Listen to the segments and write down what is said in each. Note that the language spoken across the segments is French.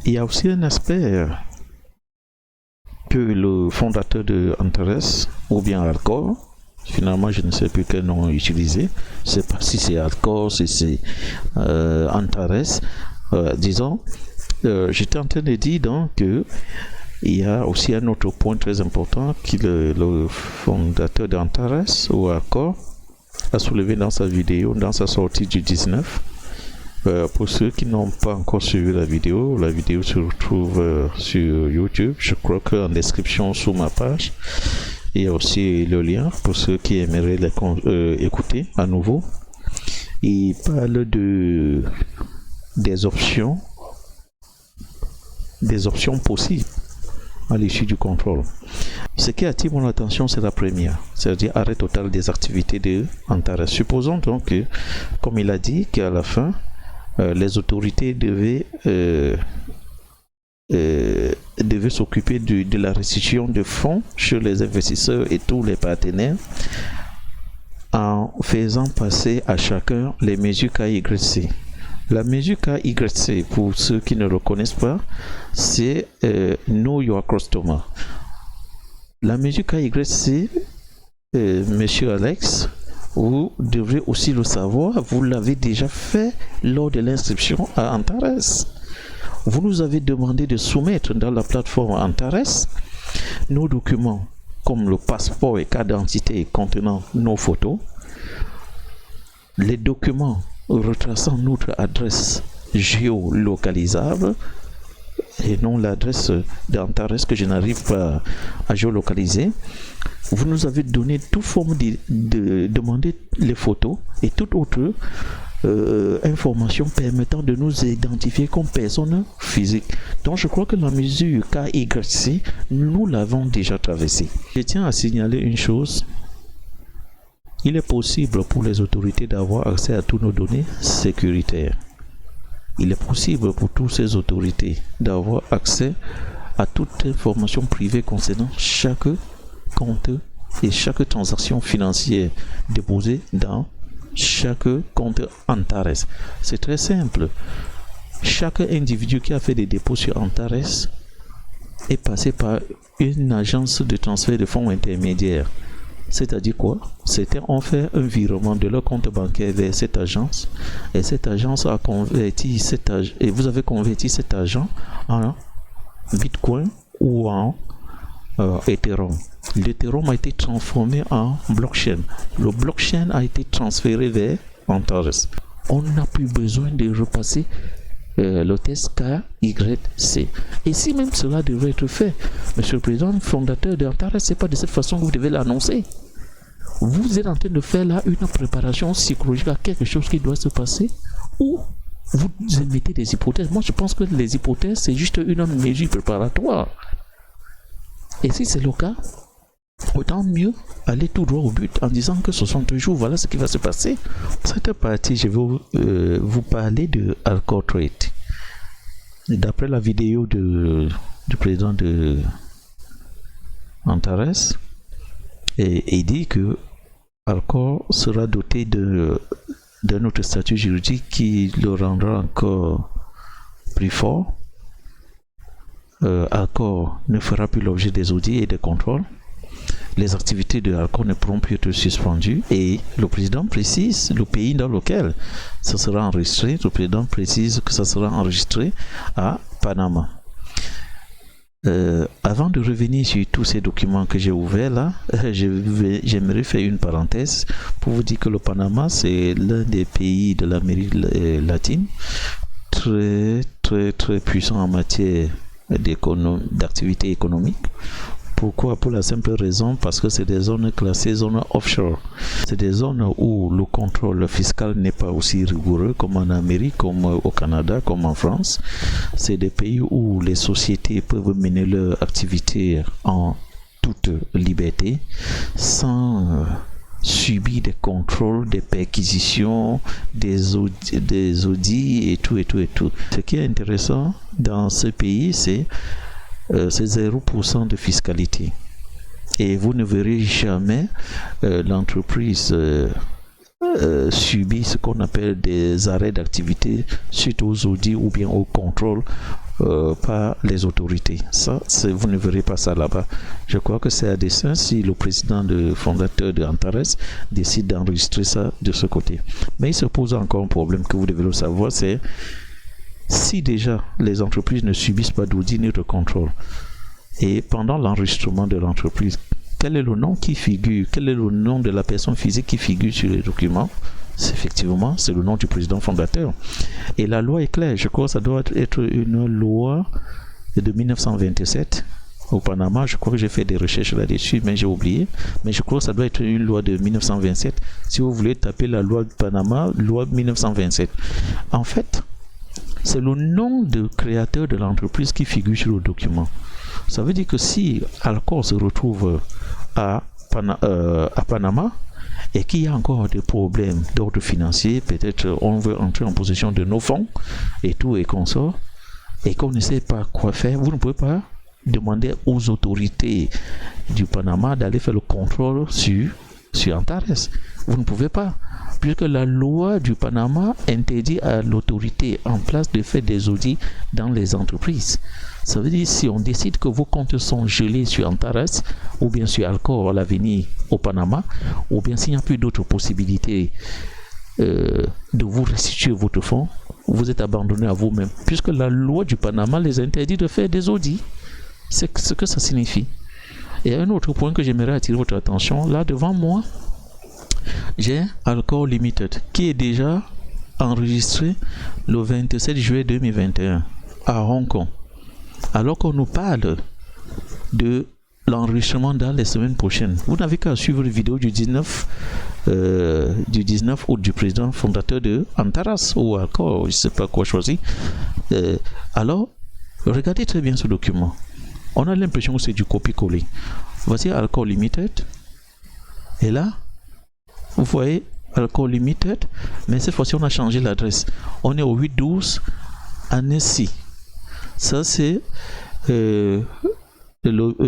Il y a aussi un aspect que le fondateur de Antares, ou bien Alcor, finalement je ne sais plus quel nom utiliser, je ne sais pas si c'est Alcor, si c'est Antares, disons, j'étais en train de dire donc que il y a aussi un autre point très important que le fondateur d'Antares ou Alcor a soulevé dans sa vidéo, dans sa sortie du 19. Pour ceux qui n'ont pas encore suivi la vidéo se retrouve sur YouTube. Je crois qu'en description sous ma page, il y a aussi le lien pour ceux qui aimeraient écouter à nouveau. Il parle des options possibles à l'issue du contrôle. Ce qui attire mon attention, c'est la première, c'est-à-dire arrêt total des activités de Antares. Supposons donc que, comme il a dit, qu'à la fin, les autorités devaient s'occuper de la restitution de fonds sur les investisseurs et tous les partenaires en faisant passer à chacun les mesures KYC. La mesure KYC, pour ceux qui ne le connaissent pas, c'est Know Your Customer. La mesure KYC, Monsieur Alex, vous devrez aussi le savoir, vous l'avez déjà fait lors de l'inscription à Antares. Vous nous avez demandé de soumettre dans la plateforme Antares nos documents comme le passeport et carte d'identité contenant nos photos, les documents retraçant notre adresse géolocalisable et non l'adresse d'Antares que je n'arrive pas à géolocaliser. Vous nous avez donné toute forme de demander les photos et toute autre information permettant de nous identifier comme personne physique. Donc je crois que la mesure KYC, nous l'avons déjà traversée. Je tiens à signaler une chose. Il est possible pour les autorités d'avoir accès à toutes nos données sécuritaires. Il est possible pour toutes ces autorités d'avoir accès à toute information privée concernant chaque compte et chaque transaction financière déposée dans chaque compte Antares. C'est très simple. Chaque individu qui a fait des dépôts sur Antares est passé par une agence de transfert de fonds intermédiaire. C'est-à-dire quoi? Certains ont fait un virement de leur compte bancaire vers cette agence et cette agence a converti et vous avez converti cet argent en Bitcoin ou en Ethereum. L'Ethereum a été transformé en blockchain. Le blockchain a été transféré vers Antares. On n'a plus besoin de repasser le test KYC. Et si même cela devrait être fait, Monsieur le Président, fondateur de Antares, c'est pas de cette façon que vous devez l'annoncer. Vous êtes en train de faire là une préparation psychologique à quelque chose qui doit se passer ou vous émettez des hypothèses. Moi, je pense que les hypothèses, c'est juste une mesure préparatoire. Et si c'est le cas, autant mieux aller tout droit au but en disant que 60 jours, voilà ce qui va se passer. Cette partie, je vais vous parler de Alcor Trade. D'après la vidéo du président de Antares, il dit que Alcor sera doté d'un autre statut juridique qui le rendra encore plus fort. Alcor ne fera plus l'objet des audits et des contrôles. Les activités de Alcor ne pourront plus être suspendues et le président précise le pays dans lequel ça sera enregistré. Le président précise que ça sera enregistré à Panama. Avant de revenir sur tous ces documents que j'ai ouverts là, j'aimerais faire une parenthèse pour vous dire que le Panama, c'est l'un des pays de l'Amérique latine très puissant en matière d'activité économique. Pourquoi? Pour la simple raison parce que c'est des zones classées zones offshore. C'est des zones où le contrôle fiscal n'est pas aussi rigoureux comme en Amérique, comme au Canada, comme en France. C'est des pays où les sociétés peuvent mener leur activité en toute liberté, sans subir des contrôles, des perquisitions, des audits et tout. Ce qui est intéressant dans ce pays, c'est 0% de fiscalité. Et vous ne verrez jamais l'entreprise subit ce qu'on appelle des arrêts d'activité suite aux audits ou bien au contrôle par les autorités. Ça, vous ne verrez pas ça là-bas. Je crois que c'est à dessein si le président fondateur de Antares décide d'enregistrer ça de ce côté. Mais il se pose encore un problème que vous devez le savoir, c'est si déjà les entreprises ne subissent pas d'audit ni de contrôle, et pendant l'enregistrement de l'entreprise, quel est le nom qui figure, quel est le nom de la personne physique qui figure sur les documents? Effectivement, c'est le nom du président fondateur. Et la loi est claire, je crois que ça doit être une loi de 1927 au Panama. Je crois que j'ai fait des recherches là-dessus, mais j'ai oublié. Mais je crois que ça doit être une loi de 1927. Si vous voulez taper la loi de Panama, loi 1927. En fait, c'est le nom de créateur de l'entreprise qui figure sur le document. Ça veut dire que si Alcor se retrouve à Panama et qu'il y a encore des problèmes d'ordre financier, peut-être on veut entrer en possession de nos fonds et tout et qu'on sort, et qu'on ne sait pas quoi faire, vous ne pouvez pas demander aux autorités du Panama d'aller faire le contrôle sur Antares. Vous ne pouvez pas, puisque la loi du Panama interdit à l'autorité en place de faire des audits dans les entreprises. Ça veut dire si on décide que vos comptes sont gelés sur Antares ou bien sur Alcor à l'avenir au Panama, ou bien s'il n'y a plus d'autres possibilités de vous restituer votre fonds, vous êtes abandonné à vous-même, puisque la loi du Panama les interdit de faire des audits. C'est ce que ça signifie. Et un autre point que j'aimerais attirer votre attention, là devant moi, j'ai Alcor Limited qui est déjà enregistré le 27 juillet 2021 à Hong Kong. Alors qu'on nous parle de l'enregistrement dans les semaines prochaines. Vous n'avez qu'à suivre la vidéo du 19 août du président fondateur de Antares ou Alcor, je ne sais pas quoi choisir. Alors, regardez très bien ce document. On a l'impression que c'est du copier-coller. Voici Alcor Limited. Et là, vous voyez Alcor Limited, mais cette fois-ci on a changé l'adresse. On est au 812 Annecy. Ça c'est le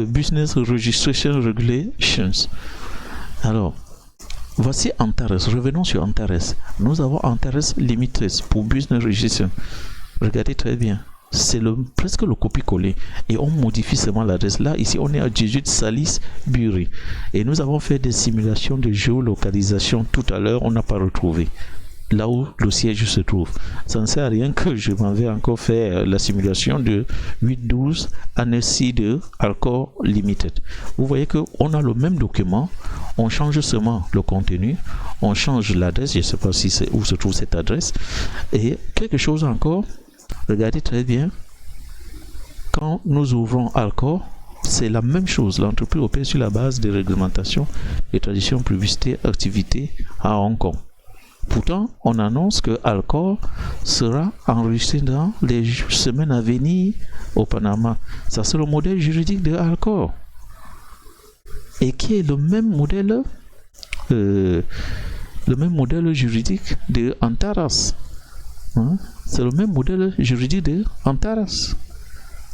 Business Registration Regulations. Alors, voici Antares. Revenons sur Antares. Nous avons Antares Limited pour Business Registration. Regardez très bien. C'est presque le copier-coller. Et on modifie seulement l'adresse. Là, ici, on est à 18 Salis Bury. Et nous avons fait des simulations de géolocalisation tout à l'heure. On n'a pas retrouvé là où le siège se trouve. Ça ne sert à rien que je m'en vais encore faire la simulation de 812 Annecy de Alcor Limited. Vous voyez qu'on a le même document, on change seulement le contenu, on change l'adresse, je ne sais pas si c'est où se trouve cette adresse, et quelque chose encore, regardez très bien, quand nous ouvrons Alcor, c'est la même chose, l'entreprise opère sur la base des réglementations et traditions publicité activité à Hong Kong. Pourtant, on annonce que Alcor sera enregistré dans les semaines à venir au Panama. Ça, c'est le modèle juridique de Alcor. Et qui est le même modèle juridique de Antares. Hein? C'est le même modèle juridique de Antares.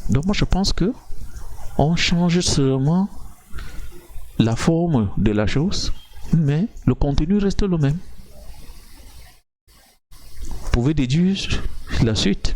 Donc moi, je pense que on change seulement la forme de la chose, mais le contenu reste le même. Vous pouvez déduire la suite.